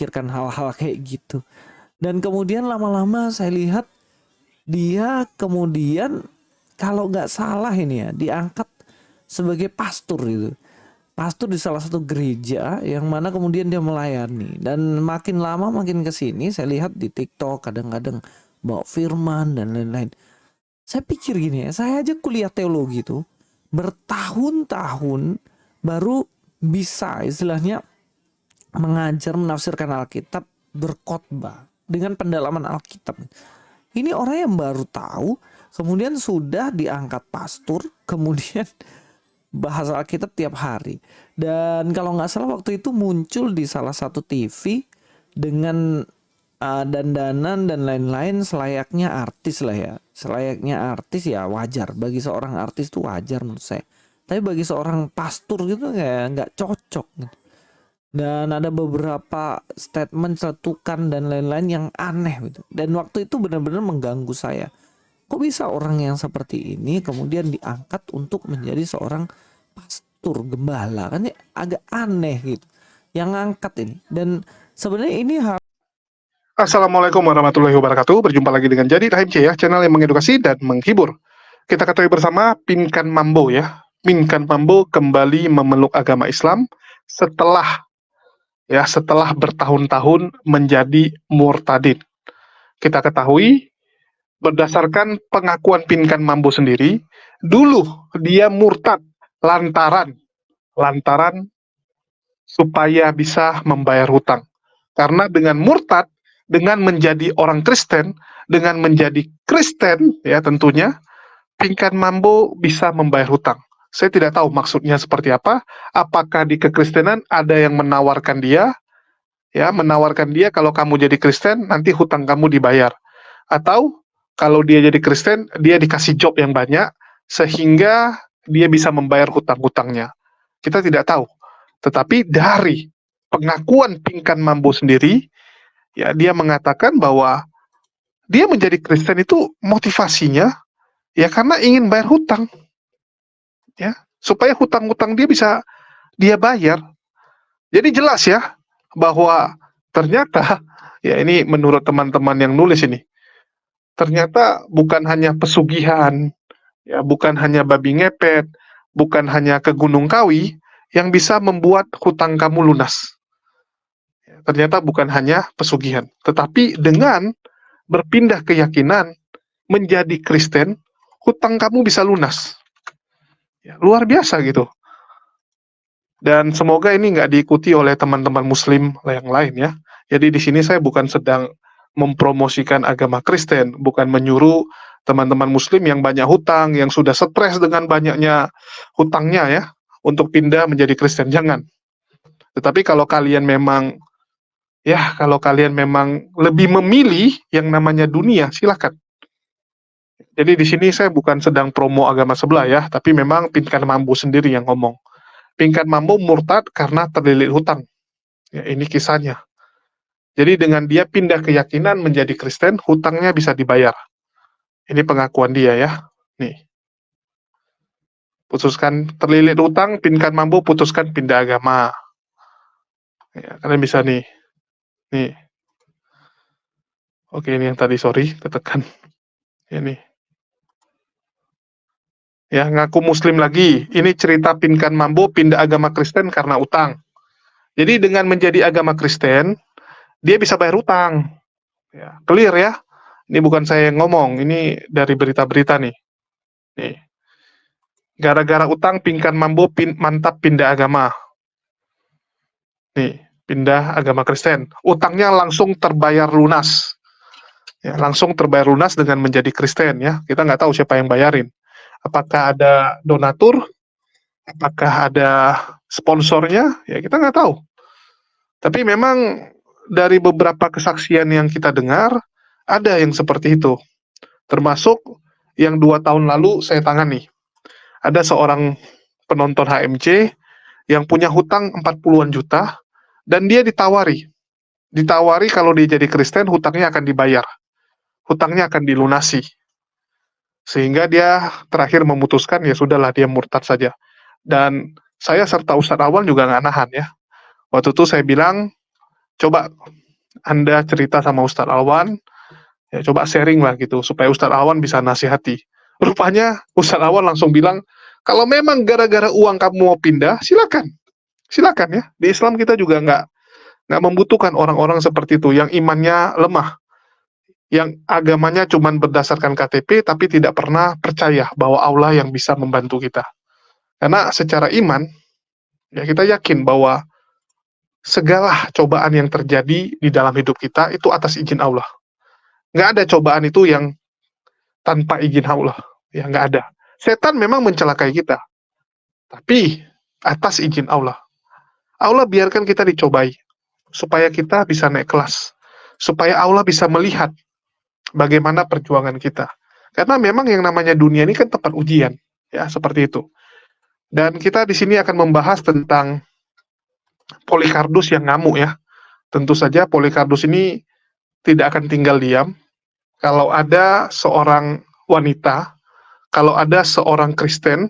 memikirkan hal-hal kayak gitu. Dan kemudian lama-lama saya lihat dia kemudian kalau nggak salah ini ya diangkat sebagai pastor itu. Pastor di salah satu gereja yang mana kemudian dia melayani. Dan makin lama makin kesini saya lihat di TikTok kadang-kadang bawa firman dan lain-lain. Saya pikir gini ya, saya aja kuliah teologi tuh bertahun-tahun baru bisa istilahnya mengajar menafsirkan Alkitab, berkhotbah dengan pendalaman Alkitab. Ini orang yang baru tahu, kemudian sudah diangkat pastor, kemudian bahasa Alkitab tiap hari. Dan kalau nggak salah waktu itu muncul di salah satu TV dengan dandanan dan lain-lain selayaknya artis lah ya. Selayaknya artis ya wajar. Bagi seorang artis itu wajar menurut saya. Tapi bagi seorang pastor gitu kayak nggak cocok. Dan ada beberapa statement cetukan dan lain-lain yang aneh gitu. Dan waktu itu benar-benar mengganggu saya. Kok bisa orang yang seperti ini kemudian diangkat untuk menjadi seorang pastor gembala? Kan ya agak aneh gitu. Yang angkat ini. Dan sebenarnya ini Assalamualaikum warahmatullahi wabarakatuh. Berjumpa lagi dengan Jadi HMC ya, channel yang mengedukasi dan menghibur. Kita ketahui bersama Pinkan Mambo ya. Pinkan Mambo kembali memeluk agama Islam setelah bertahun-tahun menjadi murtadin. Kita ketahui berdasarkan pengakuan Pinkan Mambo sendiri, dulu dia murtad lantaran supaya bisa membayar hutang. Karena dengan murtad, dengan menjadi orang Kristen, dengan menjadi Kristen ya tentunya, Pinkan Mambo bisa membayar hutang. Saya tidak tahu maksudnya seperti apa. Apakah di kekristenan ada yang menawarkan dia kalau kamu jadi Kristen nanti hutang kamu dibayar. Atau kalau dia jadi Kristen, dia dikasih job yang banyak sehingga dia bisa membayar hutang-hutangnya. Kita tidak tahu. Tetapi dari pengakuan Pinkan Mambo sendiri, ya dia mengatakan bahwa dia menjadi Kristen itu motivasinya ya karena ingin bayar hutang. Ya, supaya hutang-hutang dia bisa dia bayar. Jadi jelas ya bahwa ternyata ya ini menurut teman-teman yang nulis ini, ternyata bukan hanya pesugihan, ya bukan hanya babi ngepet, bukan hanya ke Gunung Kawi yang bisa membuat hutang kamu lunas. Ternyata bukan hanya pesugihan, tetapi dengan berpindah keyakinan menjadi Kristen, hutang kamu bisa lunas. Ya, luar biasa gitu. Dan semoga ini nggak diikuti oleh teman-teman Muslim yang lain ya. Jadi di sini saya bukan sedang mempromosikan agama Kristen, bukan menyuruh teman-teman Muslim yang banyak hutang, yang sudah stres dengan banyaknya hutangnya ya, untuk pindah menjadi Kristen, jangan. Tetapi kalau kalian memang lebih memilih yang namanya dunia, silakan. Jadi di sini saya bukan sedang promo agama sebelah ya, tapi memang Pinkan Mambo sendiri yang ngomong. Pinkan Mambo murtad karena terlilit hutang. Ya, ini kisahnya. Jadi dengan dia pindah keyakinan menjadi Kristen, hutangnya bisa dibayar. Ini pengakuan dia ya. Nih. Putuskan terlilit hutang, Pinkan Mambo putuskan pindah agama. Ya, kalian bisa nih. Nih. Oke, ini yang tadi sorry, ketekan. Ini. Ya, ngaku Muslim lagi. Ini cerita Pinkan Mambo pindah agama Kristen karena utang. Jadi dengan menjadi agama Kristen, dia bisa bayar utang. Ya, clear ya. Ini bukan saya yang ngomong, ini dari berita-berita nih. Nih. Gara-gara utang Pinkan Mambo mantap pindah agama. Nih, pindah agama Kristen. Utangnya langsung terbayar lunas. Ya, langsung terbayar lunas dengan menjadi Kristen ya. Kita nggak tahu siapa yang bayarin. Apakah ada donatur? Apakah ada sponsornya? Ya kita nggak tahu. Tapi memang dari beberapa kesaksian yang kita dengar, ada yang seperti itu. Termasuk yang 2 tahun lalu saya tangani. Ada seorang penonton HMC yang punya hutang 40-an juta, dan dia ditawari kalau dia jadi Kristen, hutangnya akan dibayar. Hutangnya akan dilunasi. Sehingga dia terakhir memutuskan, ya sudahlah dia murtad saja. Dan saya serta Ustadz Awal juga nggak nahan ya. Waktu itu saya bilang, Coba Anda cerita sama Ustadz Alwan, ya coba sharing lah gitu supaya Ustadz Alwan bisa nasihati. Rupanya Ustadz Alwan langsung bilang, kalau memang gara-gara uang kamu mau pindah, silakan, silakan ya. Di Islam kita juga nggak membutuhkan orang-orang seperti itu yang imannya lemah, yang agamanya cuma berdasarkan KTP tapi tidak pernah percaya bahwa Allah yang bisa membantu kita. Karena secara iman, ya kita yakin bahwa segala cobaan yang terjadi di dalam hidup kita itu atas izin Allah. Nggak ada cobaan itu yang tanpa izin Allah. Ya, nggak ada. Setan memang mencelakai kita, tapi atas izin Allah. Allah biarkan kita dicobai, supaya kita bisa naik kelas. Supaya Allah bisa melihat bagaimana perjuangan kita. Karena memang yang namanya dunia ini kan tempat ujian. Ya, seperti itu. Dan kita di sini akan membahas tentang Polycarpus yang ngamuk ya. Tentu saja Polycarpus ini tidak akan tinggal diam. Kalau ada seorang wanita, kalau ada seorang Kristen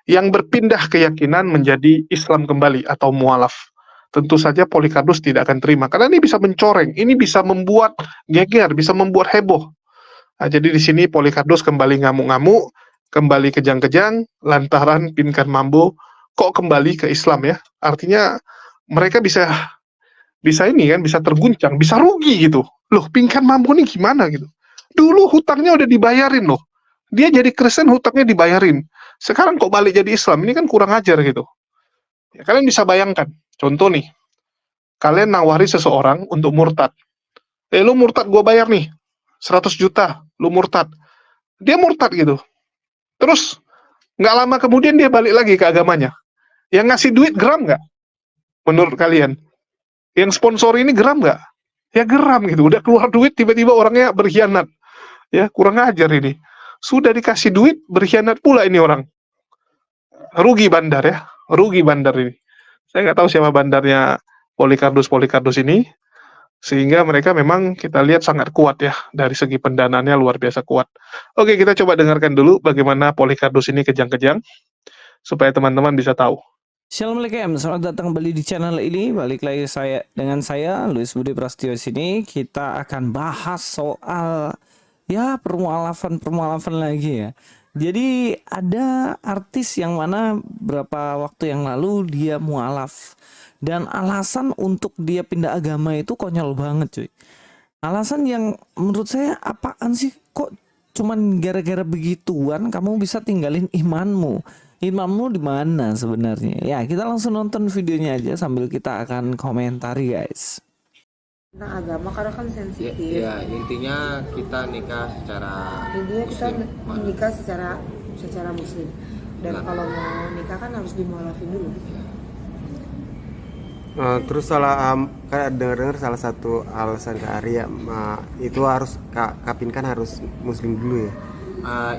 yang berpindah keyakinan menjadi Islam kembali atau mualaf, tentu saja Polycarpus tidak akan terima. Karena ini bisa mencoreng, ini bisa membuat geger, bisa membuat heboh. Nah, jadi di sini Polycarpus kembali ngamuk-ngamuk, kembali kejang-kejang, lantaran Pinkan Mambo kok kembali ke Islam ya. Artinya mereka bisa ini kan, bisa terguncang, bisa rugi gitu. Loh, Pinkan Mambo ini gimana gitu. Dulu hutangnya udah dibayarin loh. Dia jadi Kristen hutangnya dibayarin. Sekarang kok balik jadi Islam, ini kan kurang ajar gitu. Ya, kalian bisa bayangkan, contoh nih, kalian nawari seseorang untuk murtad. Lu murtad, gue bayar nih 100 juta, lu murtad. Dia murtad gitu. Terus, nggak lama kemudian dia balik lagi ke agamanya. Yang ngasih duit geram nggak? Menurut kalian? Yang sponsor ini geram nggak? Ya geram gitu. Udah keluar duit, tiba-tiba orangnya berkhianat. Ya, kurang ajar ini. Sudah dikasih duit, berkhianat pula ini orang. Rugi bandar ya. Rugi bandar ini. Saya nggak tahu siapa bandarnya Polycarpus ini. Sehingga mereka memang kita lihat sangat kuat ya. Dari segi pendanaannya luar biasa kuat. Oke, kita coba dengarkan dulu bagaimana Polycarpus ini kejang-kejang. Supaya teman-teman bisa tahu. Assalamualaikum, selamat datang kembali di channel ini. Balik lagi dengan saya Luis Budi Prasetyo sini. Kita akan bahas soal ya permualafan lagi ya. Jadi ada artis yang mana beberapa waktu yang lalu dia mualaf, dan alasan untuk dia pindah agama itu konyol banget cuy. Alasan yang menurut saya, apaan sih, kok cuman gara-gara begituan kamu bisa tinggalin imanmu? Imanmu di mana sebenarnya? Ya, kita langsung nonton videonya aja sambil kita akan komentari guys. Nah, agama karena kan sensitif. Ya, intinya kita nikah secara Intinya kita muslim. menikah secara muslim. Dan Nah. kalau mau nikah kan harus dimualafin dulu. Terus kan dengar salah satu alasan Kak Arya itu harus Kak Pin kan harus muslim dulu ya.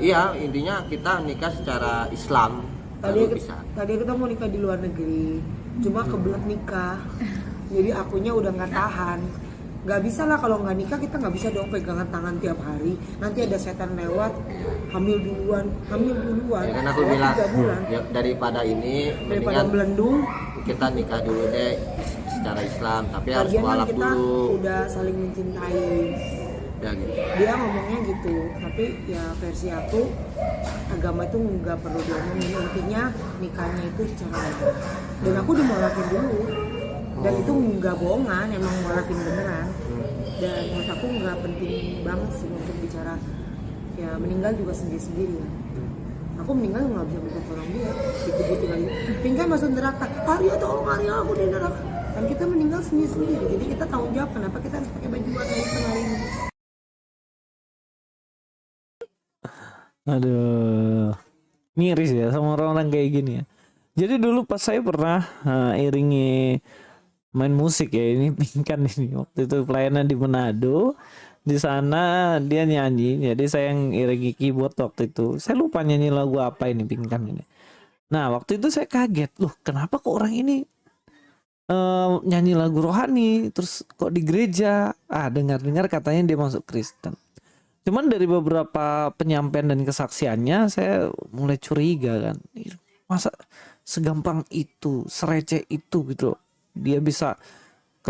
Iya, intinya kita nikah secara Islam baru bisa. Tadi kita mau nikah di luar negeri, cuma kebelet nikah. Jadi akunya udah nggak tahan. Nggak bisa lah, kalau nggak nikah kita nggak bisa dong pegangan tangan tiap hari. Nanti ada setan lewat, hamil duluan. Ya kan aku bilang 3 bulan. ya, daripada Daripada mendingan melendung. kita nikah dulu deh secara Islam, tapi harus Lagian kan mualaf kita dulu. udah saling mencintai. Ya gitu. Dia ngomongnya gitu, tapi ya versi aku, agama itu nggak perlu diomongin, intinya nikahnya itu secara legal. Dan aku dimualafin dulu, dan itu nggak bohongan, emang mualafin beneran. Dan menurut aku nggak penting banget sih untuk bicara, ya meninggal juga sendiri-sendiri ya. Aku meninggal nggak bisa minta tolong dia, dikubur lagi. Pingkan masuk neraka, Arya tolong Arya, aku di neraka. Kan kita meninggal sendiri-sendiri, jadi kita tanggung jawab. Kenapa kita harus pakai baju warna hitam hari ini? Aduh, miris ya sama orang-orang kayak gini ya. Jadi dulu pas saya pernah iringi main musik ya, ini Pinkan ini waktu itu pelayanan di Manado. Di sana dia nyanyi, jadi saya yang iringi keyboard waktu itu. Saya lupa nyanyi lagu apa ini Pinkan ini. Nah waktu itu saya kaget, loh kenapa kok orang ini nyanyi lagu rohani, terus kok di gereja? Dengar-dengar katanya dia masuk Kristen. Cuman dari beberapa penyampaian dan kesaksiannya saya mulai curiga kan. Masa segampang itu, sereceh itu gitu loh. Dia bisa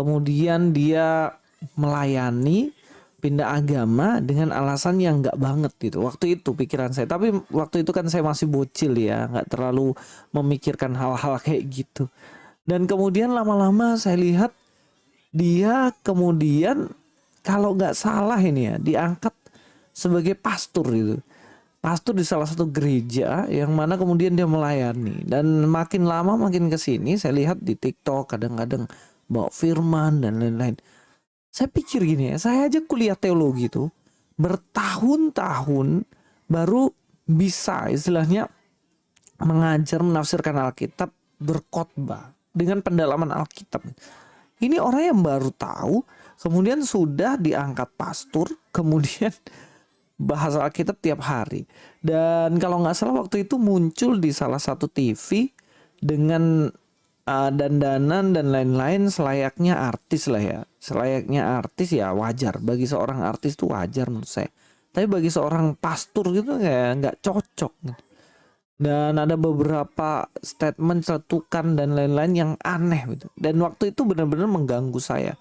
kemudian dia melayani pindah agama dengan alasan yang nggak banget gitu. Waktu itu pikiran saya, tapi waktu itu kan saya masih bocil ya, nggak terlalu memikirkan hal-hal kayak gitu. Dan kemudian lama-lama saya lihat dia kemudian kalau nggak salah ini ya diangkat sebagai pastor gitu. Pastor di salah satu gereja yang mana kemudian dia melayani. Dan makin lama makin kesini saya lihat di TikTok kadang-kadang bawa firman dan lain-lain. Saya pikir gini ya, saya aja kuliah teologi tuh bertahun-tahun baru bisa istilahnya mengajar menafsirkan Alkitab, berkhotbah dengan pendalaman Alkitab. Ini orang yang baru tahu, kemudian sudah diangkat pastor, kemudian bahas Alkitab tiap hari. Dan kalau nggak salah waktu itu muncul di salah satu TV dengan dandanan dan lain-lain selayaknya artis lah ya. Selayaknya artis ya wajar. Bagi seorang artis itu wajar menurut saya. Tapi bagi seorang pastor gitu kayak nggak cocok. Dan ada beberapa statement cetukan dan lain-lain yang aneh gitu. Dan waktu itu benar-benar mengganggu saya.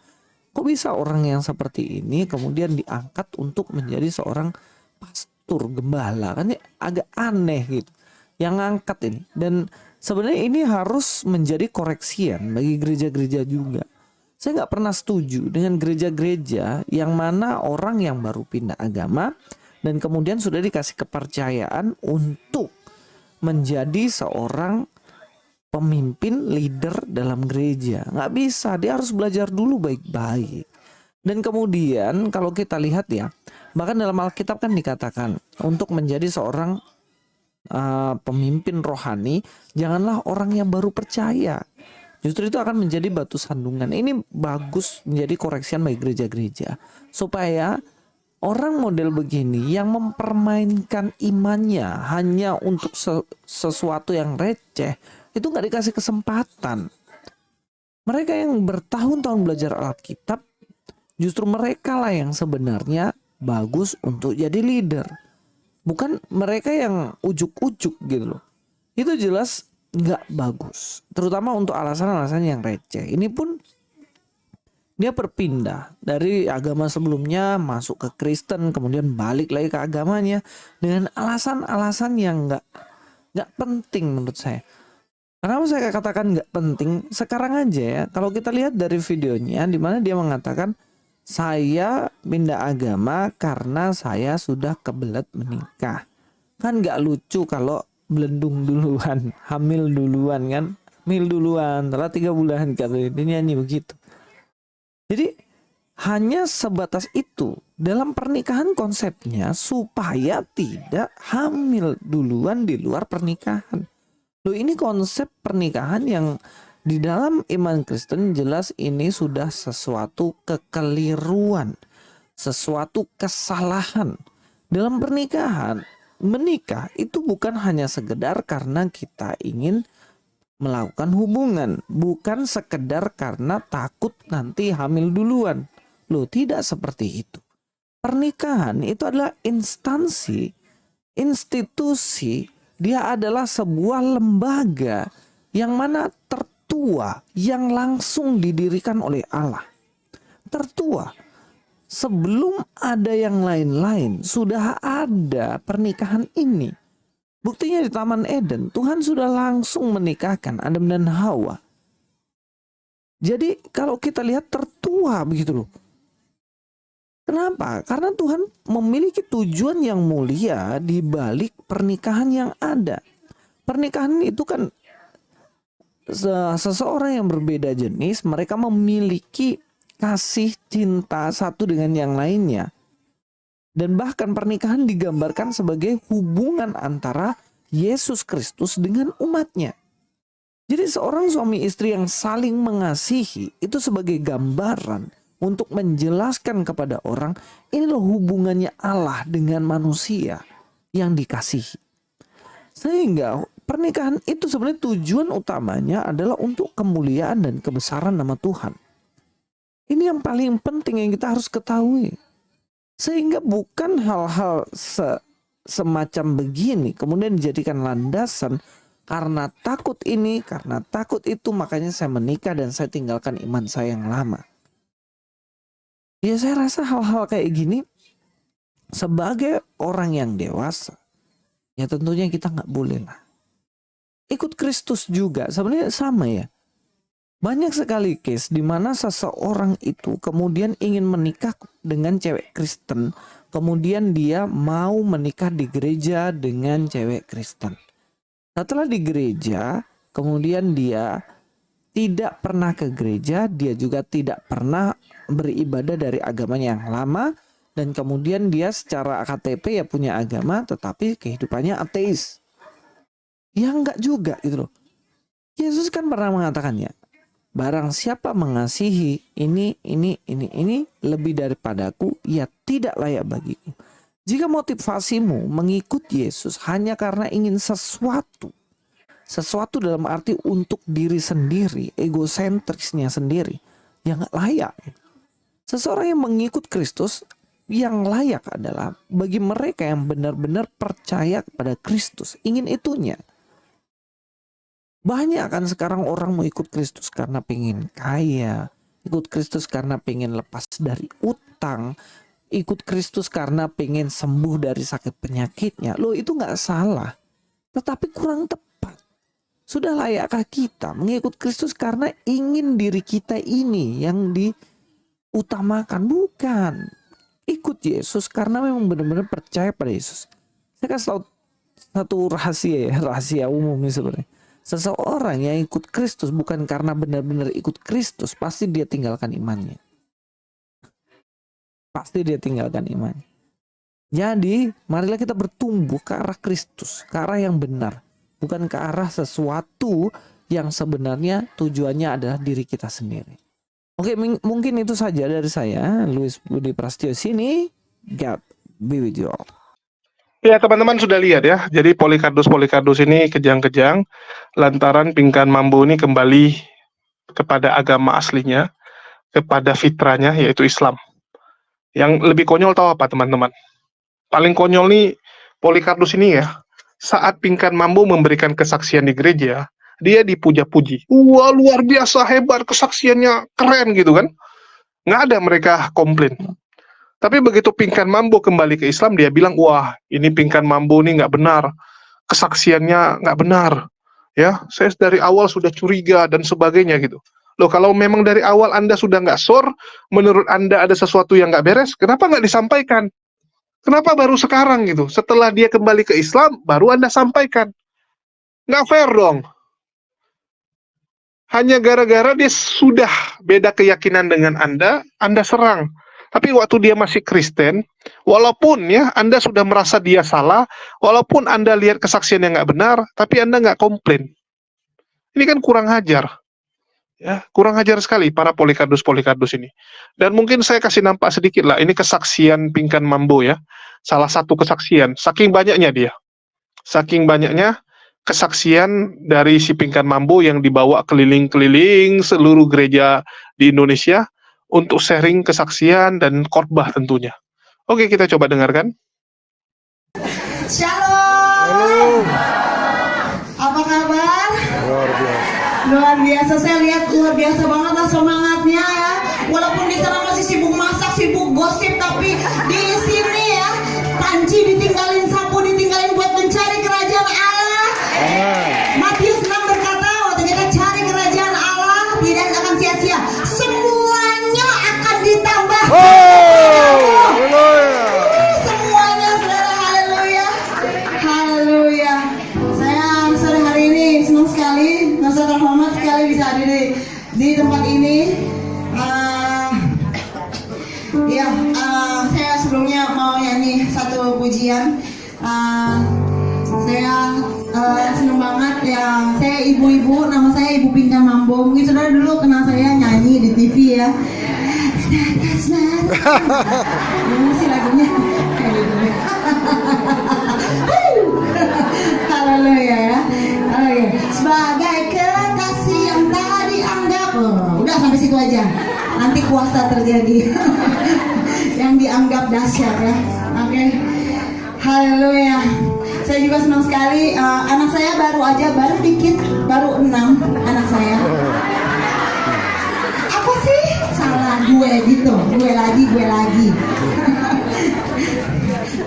Kok bisa orang yang seperti ini kemudian diangkat untuk menjadi seorang pastor, gembala? Kan ya agak aneh gitu. Yang ngangkat ini. Dan sebenarnya ini harus menjadi koreksian bagi gereja-gereja juga. Saya nggak pernah setuju dengan gereja-gereja yang mana orang yang baru pindah agama dan kemudian sudah dikasih kepercayaan untuk menjadi seorang pemimpin leader dalam gereja. Nggak bisa, dia harus belajar dulu baik-baik. Dan kemudian kalau kita lihat ya, bahkan dalam Alkitab kan dikatakan untuk menjadi seorang pemimpin rohani, janganlah orang yang baru percaya. Justru itu akan menjadi batu sandungan. Ini bagus menjadi koreksian bagi gereja-gereja supaya orang model begini yang mempermainkan imannya hanya untuk sesuatu yang receh itu nggak dikasih kesempatan. Mereka yang bertahun-tahun belajar Alkitab, justru mereka lah yang sebenarnya bagus untuk jadi leader. Bukan mereka yang ujuk-ujuk gitu loh. Itu jelas nggak bagus. Terutama untuk alasan-alasan yang receh. Ini pun dia berpindah dari agama sebelumnya masuk ke Kristen, kemudian balik lagi ke agamanya dengan alasan-alasan yang nggak penting menurut saya. Kenapa saya katakan nggak penting? Sekarang aja ya, kalau kita lihat dari videonya di mana dia mengatakan saya pindah agama karena saya sudah kebelet menikah. Kan nggak lucu kalau belendung duluan, hamil duluan kan, hamil duluan, telah 3 bulan katanya dia nyanyi begitu. Jadi hanya sebatas itu dalam pernikahan konsepnya supaya tidak hamil duluan di luar pernikahan. Loh, ini konsep pernikahan yang di dalam iman Kristen jelas ini sudah sesuatu kekeliruan, sesuatu kesalahan. Dalam pernikahan, menikah itu bukan hanya sekedar karena kita ingin melakukan hubungan, bukan sekedar karena takut nanti hamil duluan. Loh, tidak seperti itu. Pernikahan itu adalah instansi, institusi, dia adalah sebuah lembaga yang mana tertua yang langsung didirikan oleh Allah. Tertua. Sebelum ada yang lain-lain, sudah ada pernikahan ini. Buktinya di Taman Eden, Tuhan sudah langsung menikahkan Adam dan Hawa. Jadi kalau kita lihat tertua begitu loh. Kenapa? Karena Tuhan memiliki tujuan yang mulia di balik pernikahan yang ada. Pernikahan itu kan seseorang yang berbeda jenis, mereka memiliki kasih cinta satu dengan yang lainnya. Dan bahkan pernikahan digambarkan sebagai hubungan antara Yesus Kristus dengan umatnya. Jadi seorang suami istri yang saling mengasihi itu sebagai gambaran untuk menjelaskan kepada orang ini loh hubungannya Allah dengan manusia yang dikasihi. Sehingga pernikahan itu sebenarnya tujuan utamanya adalah untuk kemuliaan dan kebesaran nama Tuhan. Ini yang paling penting yang kita harus ketahui. Sehingga bukan hal-hal semacam begini kemudian dijadikan landasan Karena takut ini, karena takut itu, makanya saya menikah dan saya tinggalkan iman saya yang lama. Ya saya rasa hal-hal kayak gini sebagai orang yang dewasa, ya tentunya kita nggak boleh lah. Ikut Kristus juga sebenarnya sama ya. Banyak sekali case di mana seseorang itu kemudian ingin menikah dengan cewek Kristen, kemudian dia mau menikah di gereja dengan cewek Kristen. Setelah di gereja, kemudian dia tidak pernah ke gereja, dia juga tidak pernah beribadah dari agamanya yang lama, dan kemudian dia secara KTP ya punya agama, tetapi kehidupannya ateis. Ya enggak juga gitu loh. Yesus kan pernah mengatakannya, barang siapa mengasihi ini lebih daripadaku, ia tidak layak bagiku. Jika motivasimu mengikut Yesus hanya karena ingin sesuatu dalam arti untuk diri sendiri, egosentrisnya sendiri, ya nggak layak. Seseorang yang mengikut Kristus, yang layak adalah bagi mereka yang benar-benar percaya kepada Kristus, ingin itunya. Banyak kan sekarang orang mau ikut Kristus karena pengen kaya, ikut Kristus karena pengen lepas dari utang, ikut Kristus karena pengen sembuh dari sakit penyakitnya. Loh itu nggak salah, tetapi kurang tepat. Sudah layakkah kita mengikut Kristus karena ingin diri kita ini yang diutamakan? Bukan. Ikut Yesus karena memang benar-benar percaya pada Yesus. Saya kasih tahu satu rahasia umum nih sebenarnya. Seseorang yang ikut Kristus bukan karena benar-benar ikut Kristus, pasti dia tinggalkan imannya. Pasti dia tinggalkan iman. Jadi marilah kita bertumbuh ke arah Kristus, ke arah yang benar, bukan ke arah sesuatu yang sebenarnya tujuannya adalah diri kita sendiri. Oke, mungkin itu saja dari saya, Luis Budi Prasetyo sini. God be with you all. Ya teman-teman sudah lihat ya, jadi Polycardos ini kejang-kejang lantaran Pinkan Mambo ini kembali kepada agama aslinya, kepada fitrahnya yaitu Islam. Yang lebih konyol tahu apa teman-teman? Paling konyol nih Polycardos ini ya, saat Pinkan Mambo memberikan kesaksian di gereja, dia dipuja-puji. Wah luar biasa hebat, kesaksiannya keren gitu kan. Nggak ada mereka komplain. Tapi begitu Pinkan Mambo kembali ke Islam, dia bilang, wah ini Pinkan Mambo ini nggak benar, kesaksiannya nggak benar. Ya, saya dari awal sudah curiga dan sebagainya gitu. Loh kalau memang dari awal Anda sudah nggak sure, menurut Anda ada sesuatu yang nggak beres, kenapa nggak disampaikan? Kenapa baru sekarang gitu? Setelah dia kembali ke Islam, baru Anda sampaikan. Nggak fair dong. Hanya gara-gara dia sudah beda keyakinan dengan Anda serang. Tapi waktu dia masih Kristen, walaupun ya Anda sudah merasa dia salah, walaupun Anda lihat kesaksian yang nggak benar, tapi Anda nggak komplain. Ini kan kurang ajar. Ya, kurang ajar sekali para Polycardos ini. Dan mungkin saya kasih nampak sedikit lah, ini kesaksian Pinkan Mambo ya. Salah satu kesaksian, saking banyaknya dia. Saking banyaknya kesaksian dari si Pinkan Mambo yang dibawa keliling-keliling seluruh gereja di Indonesia untuk sharing kesaksian dan khotbah tentunya. Oke, kita coba dengarkan. Shalom. Apa kabar? Luar biasa. Luar biasa. Saya lihat luar biasa banget lah semangatnya ya. Walaupun di sana masih sibuk masak, sibuk gosip, tapi di sini ya panci ditinggalin, sapu ditinggalin buat mencari kerajaan Allah. Matius 6 berkata, waktu kita cari kerajaan Allah tidak akan sia-sia. Semuanya akan ditambah. Semuanya saudara, haleluya. Haleluya. Saya sore hari ini senang sekali, merasa terhormat sekali bisa hadir di tempat ini. Saya sebelumnya mau nyanyi satu pujian. Saya senang banget ya. Saya ibu-ibu, nama saya Ibu Pinkan Mambo. Mungkin saudara dulu kenal saya nyanyi di TV ya. Ini sih lagunya. Haleluya ya. Oke. Sebagai kekasih yang tak dianggap. Udah sampai situ aja. Nanti kuasa terjadi. Yang dianggap dahsyat ya. Oke. Haleluya. Saya juga senang sekali. Anak saya baru dikit, baru 6 anak saya. Apa sih? Salah gue gitu, gue lagi.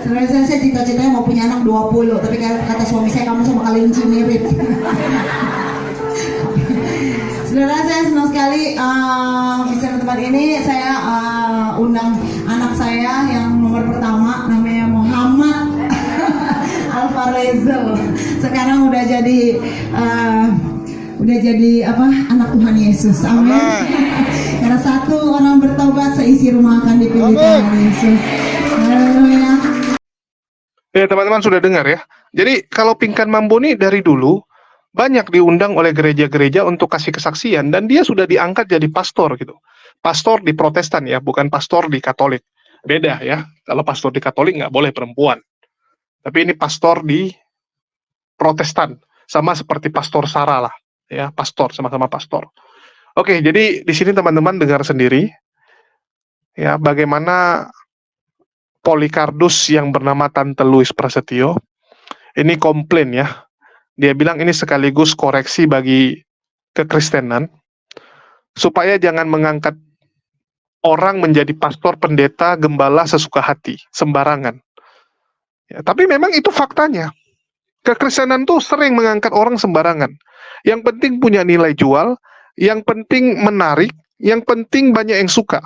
Sebenarnya saya cita-citanya mau punya anak 20, tapi kata suami saya kamu sama kelinci mirip. Saudara, saya senang sekali bisa ke tempat ini. Saya undang anak saya yang nomor pertama, namanya Muhammad Alvarezo. Sekarang udah jadi apa? Anak Tuhan Yesus. Amin. Karena satu orang bertobat, seisi rumah akan dipilih Tuhan Yesus. Haleluya. Ya teman-teman sudah dengar ya. Jadi kalau Pinkan Mambo ini dari dulu banyak diundang oleh gereja-gereja untuk kasih kesaksian dan dia sudah diangkat jadi pastor gitu. Pastor di Protestan ya, bukan pastor di Katolik. Beda ya. Kalau pastor di Katolik nggak boleh perempuan. Tapi ini pastor di Protestan, sama seperti Pastor Sarah lah, ya pastor sama-sama pastor. Oke, jadi di sini teman-teman dengar sendiri ya bagaimana Polycarpus yang bernama Tante Louis Prasetyo ini komplain ya. Dia bilang ini sekaligus koreksi bagi kekristenan supaya jangan mengangkat orang menjadi pastor, pendeta, gembala sesuka hati, sembarangan. Ya, tapi memang itu faktanya. Kekristenan tuh sering mengangkat orang sembarangan. Yang penting punya nilai jual, yang penting menarik, yang penting banyak yang suka.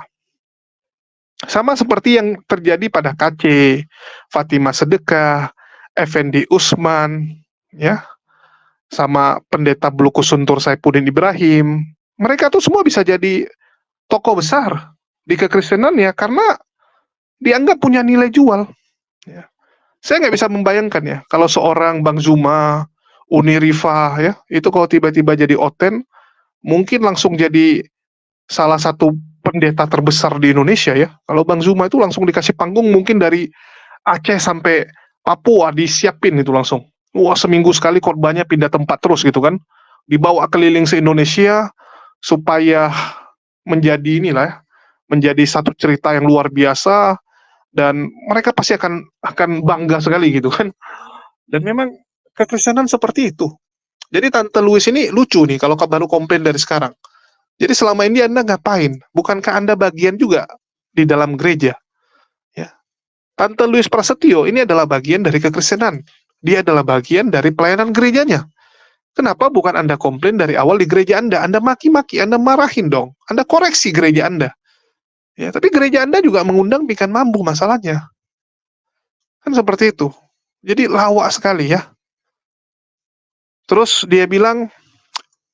Sama seperti yang terjadi pada KC, Fatimah Sedekah, Effendi Usman, ya, sama pendeta Blukus Suntur Saifuddin Ibrahim. Mereka tuh semua bisa jadi tokoh besar di kekristenan ya karena dianggap punya nilai jual. Ya. Saya nggak bisa membayangkan ya kalau seorang Bang Zuma, Uni Rifah ya itu kalau tiba-tiba jadi oten mungkin langsung jadi salah satu pendeta terbesar di Indonesia ya. Kalau Bang Zuma itu langsung dikasih panggung mungkin dari Aceh sampai Papua disiapin itu langsung. Wah, seminggu sekali korbannya pindah tempat terus gitu kan. Dibawa keliling se-Indonesia supaya menjadi inilah ya, menjadi satu cerita yang luar biasa dan mereka pasti akan bangga sekali gitu kan. Dan memang kekristenan seperti itu. Jadi Tante Louis ini lucu nih kalau baru komplain dari sekarang. Jadi selama ini Anda ngapain? Bukankah Anda bagian juga di dalam gereja? Ya. Tante Louis Prasetyo ini adalah bagian dari kekristenan. Dia adalah bagian dari pelayanan gerejanya. Kenapa bukan Anda komplain dari awal di gereja Anda? Anda maki-maki, Anda marahin dong. Anda koreksi gereja Anda. Ya, tapi gereja Anda juga mengundang Pinkan Mambo masalahnya. Kan seperti itu. Jadi lawak sekali ya. Terus dia bilang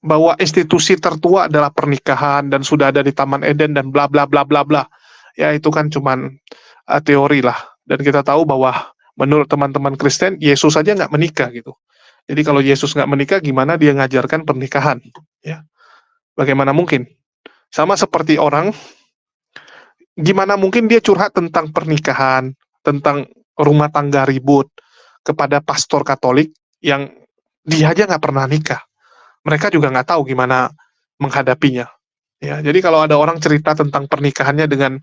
bahwa institusi tertua adalah pernikahan dan sudah ada di Taman Eden dan bla bla bla bla bla. Ya itu kan cuman teori lah. Dan kita tahu bahwa menurut teman-teman Kristen, Yesus saja nggak menikah gitu. Jadi kalau Yesus nggak menikah, gimana dia ngajarkan pernikahan? Ya, bagaimana mungkin? Sama seperti orang, gimana mungkin dia curhat tentang pernikahan, tentang rumah tangga ribut kepada pastor Katolik yang dia aja nggak pernah nikah. Mereka juga nggak tahu gimana menghadapinya. Ya, jadi kalau ada orang cerita tentang pernikahannya dengan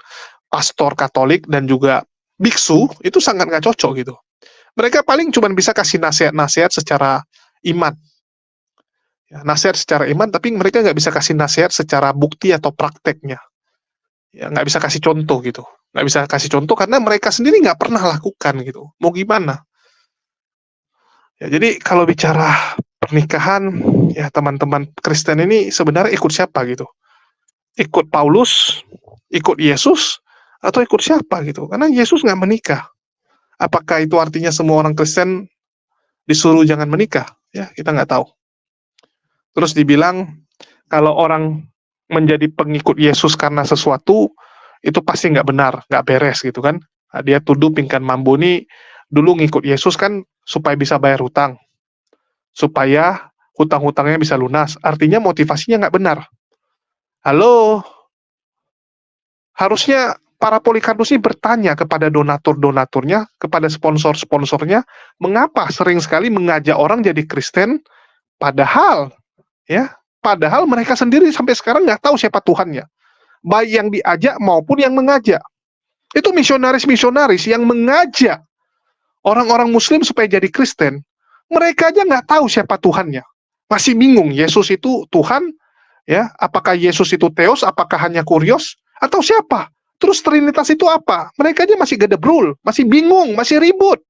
pastor Katolik dan juga biksu, itu sangat nggak cocok gitu. Mereka paling cuma bisa kasih nasihat-nasihat secara iman. Ya, nasihat secara iman, tapi mereka nggak bisa kasih nasihat secara bukti atau prakteknya. Ya, nggak bisa kasih contoh gitu. Nggak bisa kasih contoh karena mereka sendiri nggak pernah lakukan gitu. Mau gimana? Ya, jadi kalau bicara pernikahan, ya teman-teman Kristen ini sebenarnya ikut siapa gitu? Ikut Paulus, ikut Yesus, atau ikut siapa gitu? Karena Yesus nggak menikah. Apakah itu artinya semua orang Kristen disuruh jangan menikah? Ya, kita nggak tahu. Terus dibilang, kalau orang menjadi pengikut Yesus karena sesuatu, itu pasti nggak benar, nggak beres gitu kan. Nah, dia tuduh Pinkan Mambo ini dulu ngikut Yesus kan supaya bisa bayar hutang. Supaya hutang-hutangnya bisa lunas. Artinya motivasinya nggak benar. Halo? Harusnya para Polikarpus ini bertanya kepada donatur-donaturnya, kepada sponsor-sponsornya, mengapa sering sekali mengajak orang jadi Kristen, padahal mereka sendiri sampai sekarang nggak tahu siapa Tuhannya. Baik yang diajak maupun yang mengajak. Itu misionaris-misionaris yang mengajak Orang-orang Muslim supaya jadi Kristen, mereka aja nggak tahu siapa Tuhannya. Masih bingung, Yesus itu Tuhan, ya? Apakah Yesus itu Theos? Apakah hanya Kurios? Atau siapa? Terus Trinitas itu apa? Mereka aja masih gedebrul, masih bingung, masih ribut.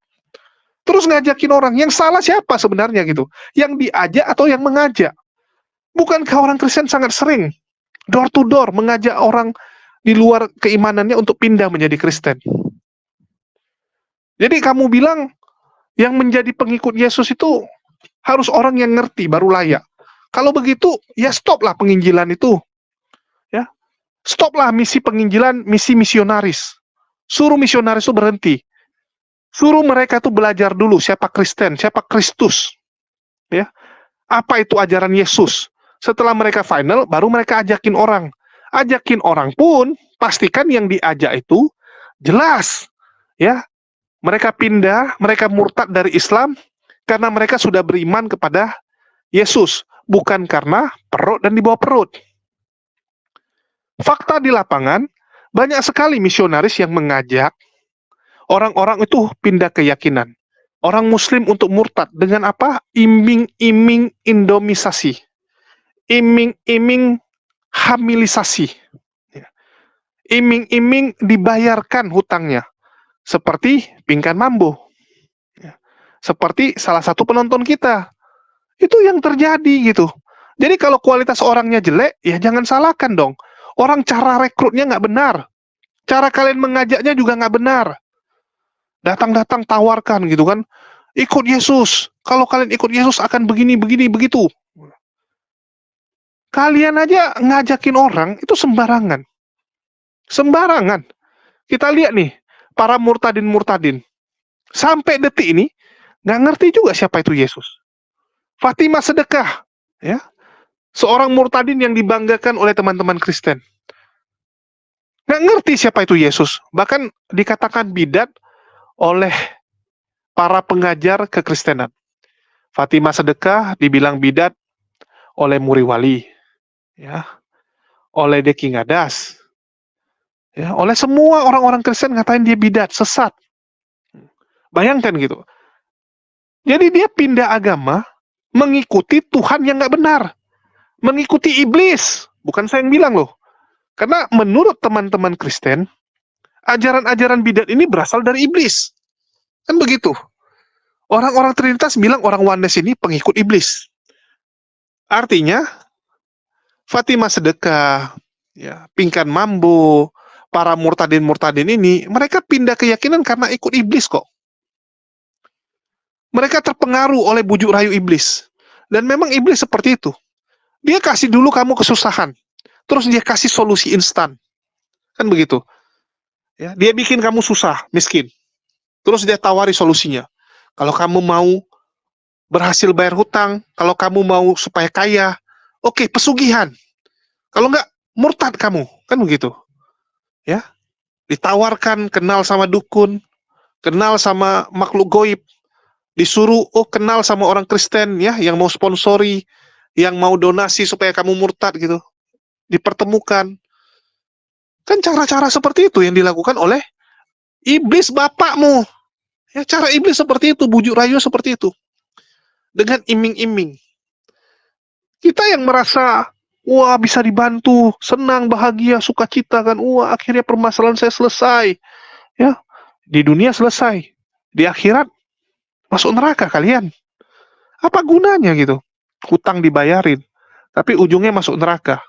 Terus ngajakin orang, yang salah siapa sebenarnya gitu? Yang diajak atau yang mengajak? Bukankah orang Kristen sangat sering door to door mengajak orang di luar keimanannya untuk pindah menjadi Kristen? Jadi kamu bilang yang menjadi pengikut Yesus itu harus orang yang ngerti baru layak. Kalau begitu, ya stoplah penginjilan itu. Ya, stoplah misi penginjilan, misi misionaris. Suruh misionaris itu berhenti. Suruh mereka tuh belajar dulu siapa Kristen, siapa Kristus. Ya. Apa itu ajaran Yesus? Setelah mereka final, baru mereka ajakin orang. Ajakin orang pun, pastikan yang diajak itu jelas. Ya, mereka pindah, mereka murtad dari Islam karena mereka sudah beriman kepada Yesus, bukan karena perut dan di bawah perut. Fakta di lapangan, banyak sekali misionaris yang mengajak orang-orang itu pindah keyakinan. Orang Muslim untuk murtad dengan apa? Iming-iming indomisasi. Iming-iming hamilisasi. Iming-iming dibayarkan hutangnya. Seperti Pinkan Mambo. Seperti salah satu penonton kita. Itu yang terjadi gitu. Jadi kalau kualitas orangnya jelek, ya jangan salahkan dong. Orang cara rekrutnya nggak benar. Cara kalian mengajaknya juga nggak benar. Datang-datang tawarkan gitu kan. Ikut Yesus. Kalau kalian ikut Yesus akan begini, begini, begitu. Kalian aja ngajakin orang itu sembarangan. Sembarangan. Kita lihat nih, para murtadin-murtadin. Sampai detik ini, nggak ngerti juga siapa itu Yesus. Fatimah Sedekah, ya, seorang murtadin yang dibanggakan oleh teman-teman Kristen. Nggak ngerti siapa itu Yesus. Bahkan dikatakan bidat oleh para pengajar kekristenan. Fatimah Sedekah dibilang bidat oleh Muri Wali, ya, oleh Deki Ngadas, ya, oleh semua orang-orang Kristen ngatain dia bidat, sesat. Bayangkan gitu. Jadi dia pindah agama, mengikuti Tuhan yang nggak benar. Mengikuti iblis. Bukan saya yang bilang loh. Karena menurut teman-teman Kristen, ajaran-ajaran bidat ini berasal dari iblis. Kan begitu. Orang-orang Trinitas bilang orang Oneness ini pengikut iblis. Artinya, Fatimah Sedekah, ya, Pinkan Mambo, para murtadin-murtadin ini, mereka pindah keyakinan karena ikut iblis kok. Mereka terpengaruh oleh bujuk rayu iblis. Dan memang iblis seperti itu. Dia kasih dulu kamu kesusahan. Terus dia kasih solusi instan. Kan begitu. Ya, dia bikin kamu susah, miskin. Terus dia tawari solusinya. Kalau kamu mau berhasil bayar hutang, kalau kamu mau supaya kaya, oke, pesugihan. Kalau enggak, murtad kamu. Kan begitu. Ya, ditawarkan kenal sama dukun, kenal sama makhluk goib, disuruh kenal sama orang Kristen ya yang mau sponsori, yang mau donasi supaya kamu murtad gitu. Dipertemukan. Kan cara-cara seperti itu yang dilakukan oleh iblis bapakmu. Ya, cara iblis seperti itu, bujuk rayu seperti itu. Dengan iming-iming. Kita yang merasa wah bisa dibantu, senang, bahagia, sukacita kan. Wah, akhirnya permasalahan saya selesai. Ya, di dunia selesai. Di akhirat masuk neraka kalian. Apa gunanya gitu? Hutang dibayarin, tapi ujungnya masuk neraka.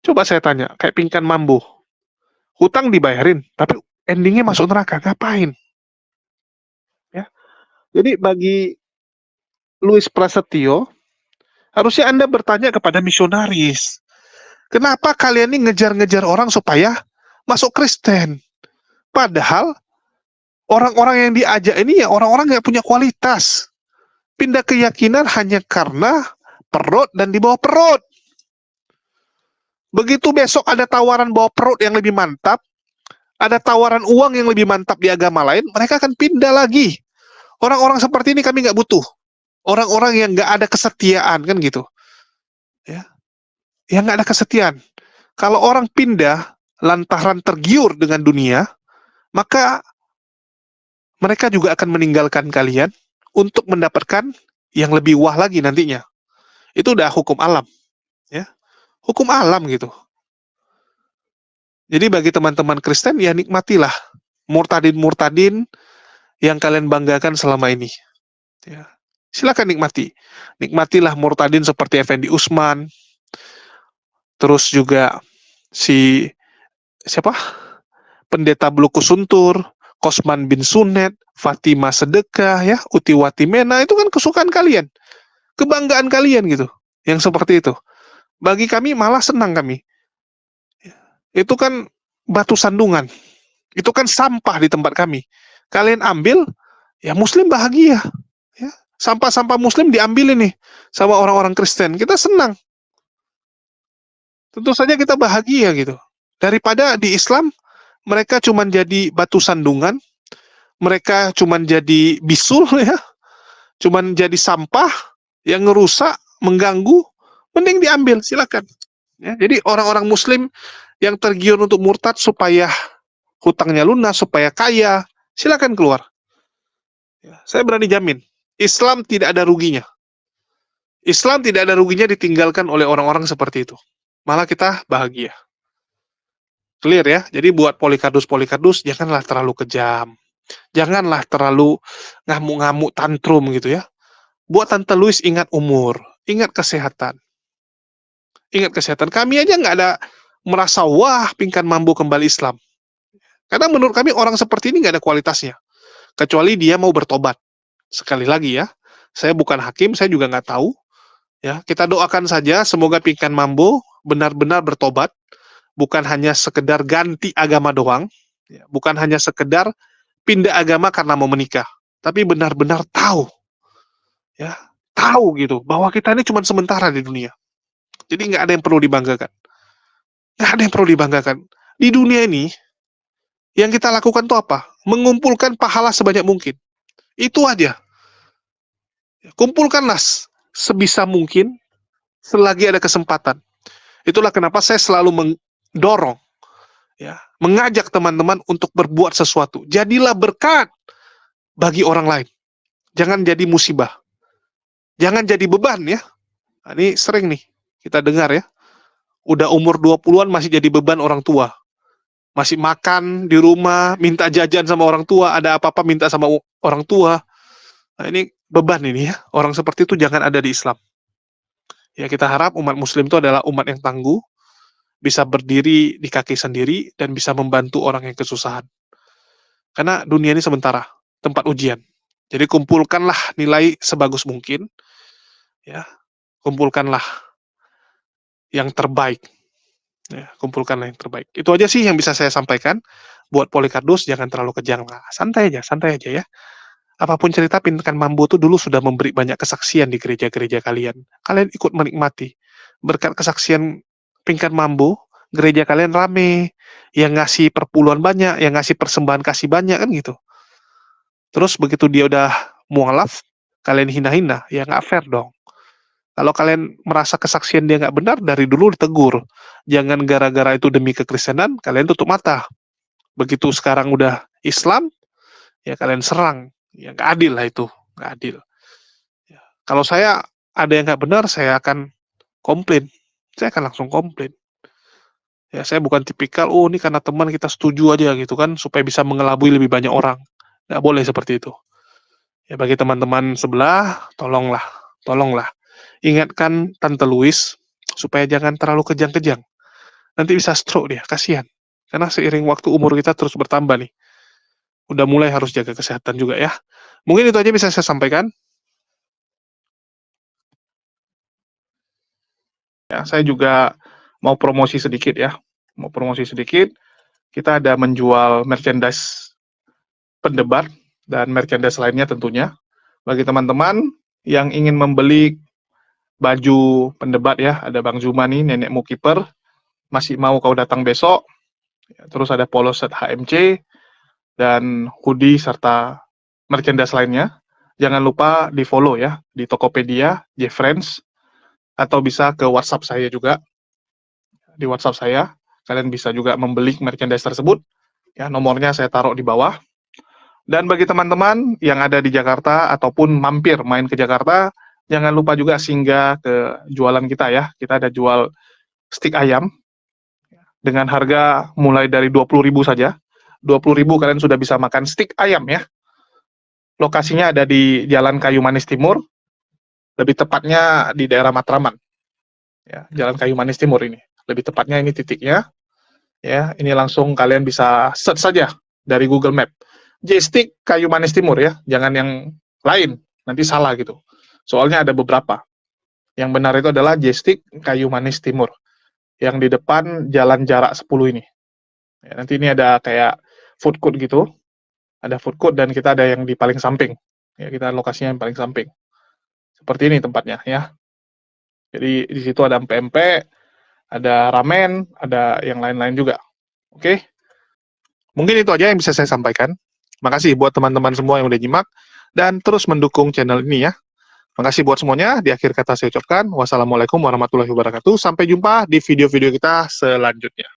Coba saya tanya, kayak Pinkan Mambo. Hutang dibayarin, tapi endingnya masuk neraka. Ngapain? Ya. Jadi bagi Louis Prasetyo, harusnya Anda bertanya kepada misionaris. Kenapa kalian ini ngejar-ngejar orang supaya masuk Kristen? Padahal orang-orang yang diajak ini ya orang-orang yang punya kualitas. Pindah keyakinan hanya karena perut dan di bawah perut. Begitu besok ada tawaran bawah perut yang lebih mantap, ada tawaran uang yang lebih mantap di agama lain, mereka akan pindah lagi. Orang-orang seperti ini kami nggak butuh. Orang-orang yang nggak ada kesetiaan, kan gitu. Ya, yang nggak ada kesetiaan. Kalau orang pindah lantaran tergiur dengan dunia, maka mereka juga akan meninggalkan kalian untuk mendapatkan yang lebih wah lagi nantinya. Itu udah hukum alam, ya. Hukum alam gitu. Jadi bagi teman-teman Kristen, ya nikmatilah murtadin-murtadin yang kalian banggakan selama ini. Ya. Silakan nikmati. Nikmatilah murtadin seperti Effendi Usman, terus juga si siapa? Pendeta Blukusuntur, Kosman bin Sunet, Fatimah Sedekah, ya, Utiwati Mena, itu kan kesukaan kalian, kebanggaan kalian gitu. Yang seperti itu. Bagi kami malah senang kami. Itu kan batu sandungan. Itu kan sampah di tempat kami. Kalian ambil, ya Muslim bahagia. Ya. Sampah-sampah Muslim diambil ini sama orang-orang Kristen. Kita senang. Tentu saja kita bahagia gitu. Daripada di Islam, mereka cuma jadi batu sandungan, mereka cuma jadi bisul, ya, cuma jadi sampah yang ngerusak, mengganggu, mending diambil, silakan. Ya, jadi orang-orang Muslim yang tergiur untuk murtad supaya hutangnya lunas, supaya kaya, silakan keluar. Ya, saya berani jamin, Islam tidak ada ruginya. Islam tidak ada ruginya ditinggalkan oleh orang-orang seperti itu. Malah kita bahagia. Clear ya? Jadi buat polikardus, janganlah terlalu kejam. Janganlah terlalu ngamuk-ngamuk tantrum gitu ya. Buat Tante Louis ingat umur, ingat kesehatan. Ingat kesehatan. Kami aja nggak ada merasa, wah, Pingkan Mambo kembali Islam. Karena menurut kami orang seperti ini nggak ada kualitasnya. Kecuali dia mau bertobat. Sekali lagi ya, saya bukan hakim, saya juga nggak tahu. Ya, kita doakan saja semoga Pingkan Mambo benar-benar bertobat, bukan hanya sekedar ganti agama doang, ya, bukan hanya sekedar pindah agama karena mau menikah, tapi benar-benar tahu, ya, tahu gitu bahwa kita ini cuma sementara di dunia. Jadi nggak ada yang perlu dibanggakan, nggak ada yang perlu dibanggakan di dunia ini. Yang kita lakukan tuh apa? Mengumpulkan pahala sebanyak mungkin. Itu aja. Kumpulkanlah sebisa mungkin selagi ada kesempatan. Itulah kenapa saya selalu mendorong, ya, mengajak teman-teman untuk berbuat sesuatu. Jadilah berkat bagi orang lain. Jangan jadi musibah. Jangan jadi beban ya. Nah, ini sering nih kita dengar ya. Udah umur 20-an masih jadi beban orang tua. Masih makan di rumah, minta jajan sama orang tua, ada apa-apa minta sama orang tua. Nah, ini beban ini ya. Orang seperti itu jangan ada di Islam. Ya, kita harap umat Muslim itu adalah umat yang tangguh, bisa berdiri di kaki sendiri, dan bisa membantu orang yang kesusahan. Karena dunia ini sementara, tempat ujian. Jadi kumpulkanlah nilai sebagus mungkin, ya, kumpulkanlah yang terbaik. Ya, kumpulkanlah yang terbaik. Itu aja sih yang bisa saya sampaikan. Buat Polikardus, jangan terlalu kejang lah. Santai aja ya. Apapun cerita, Pingkan Mambo itu dulu sudah memberi banyak kesaksian di gereja-gereja kalian. Kalian ikut menikmati. Berkat kesaksian Pingkan Mambo, gereja kalian rame, yang ngasih perpuluhan banyak, yang ngasih persembahan kasih banyak, kan gitu. Terus begitu dia udah mualaf, kalian hina-hina, ya nggak fair dong. Kalau kalian merasa kesaksian dia nggak benar, dari dulu ditegur. Jangan gara-gara itu demi kekristenan, kalian tutup mata. Begitu sekarang udah Islam, ya kalian serang. Ya nggak adil lah itu, nggak adil. Ya. Kalau saya ada yang nggak benar, saya akan komplain. Saya akan langsung komplain. Ya, saya bukan tipikal, oh ini karena teman kita setuju aja gitu kan, supaya bisa mengelabui lebih banyak orang. Nggak boleh seperti itu. Ya, bagi teman-teman sebelah, tolonglah. Ingatkan Tante Louis, supaya jangan terlalu kejang-kejang. Nanti bisa stroke dia, kasihan. Karena seiring waktu umur kita terus bertambah nih. Udah mulai harus jaga kesehatan juga ya. Mungkin itu aja bisa saya sampaikan. Ya, saya juga mau promosi sedikit ya. Kita ada menjual merchandise pendebat dan merchandise lainnya tentunya. Bagi teman-teman yang ingin membeli baju pendebat ya, ada Bang Zuma nih, Nenek Mukiper, masih mau kau datang besok. Terus ada polo set HMC, dan hoodie serta merchandise lainnya. Jangan lupa di follow ya di Tokopedia, JFriends, atau bisa ke WhatsApp saya juga. Di WhatsApp saya, kalian bisa juga membeli merchandise tersebut. Ya, nomornya saya taruh di bawah. Dan bagi teman-teman yang ada di Jakarta ataupun mampir main ke Jakarta, jangan lupa juga singgah ke jualan kita ya. Kita ada jual stik ayam dengan harga mulai dari 20.000 saja. 20.000 kalian sudah bisa makan stik ayam ya. Lokasinya ada di Jalan Kayu Manis Timur, lebih tepatnya di daerah Matraman. Ya, Jalan Kayu Manis Timur ini. Lebih tepatnya ini titiknya. Ya, ini langsung kalian bisa search saja dari Google Map. J-Stick Kayu Manis Timur ya, jangan yang lain, nanti salah gitu. Soalnya ada beberapa. Yang benar itu adalah J-Stick Kayu Manis Timur. Yang di depan Jalan Jarak 10 ini. Ya, nanti ini ada kayak food court gitu. Ada food court dan kita ada yang di paling samping. Ya, kita lokasinya yang paling samping. Seperti ini tempatnya ya. Jadi di situ ada empek-empek, ada ramen, ada yang lain-lain juga. Oke. Mungkin itu aja yang bisa saya sampaikan. Makasih buat teman-teman semua yang udah nyimak dan terus mendukung channel ini ya. Makasih buat semuanya. Di akhir kata saya ucapkan wassalamualaikum warahmatullahi wabarakatuh. Sampai jumpa di video-video kita selanjutnya.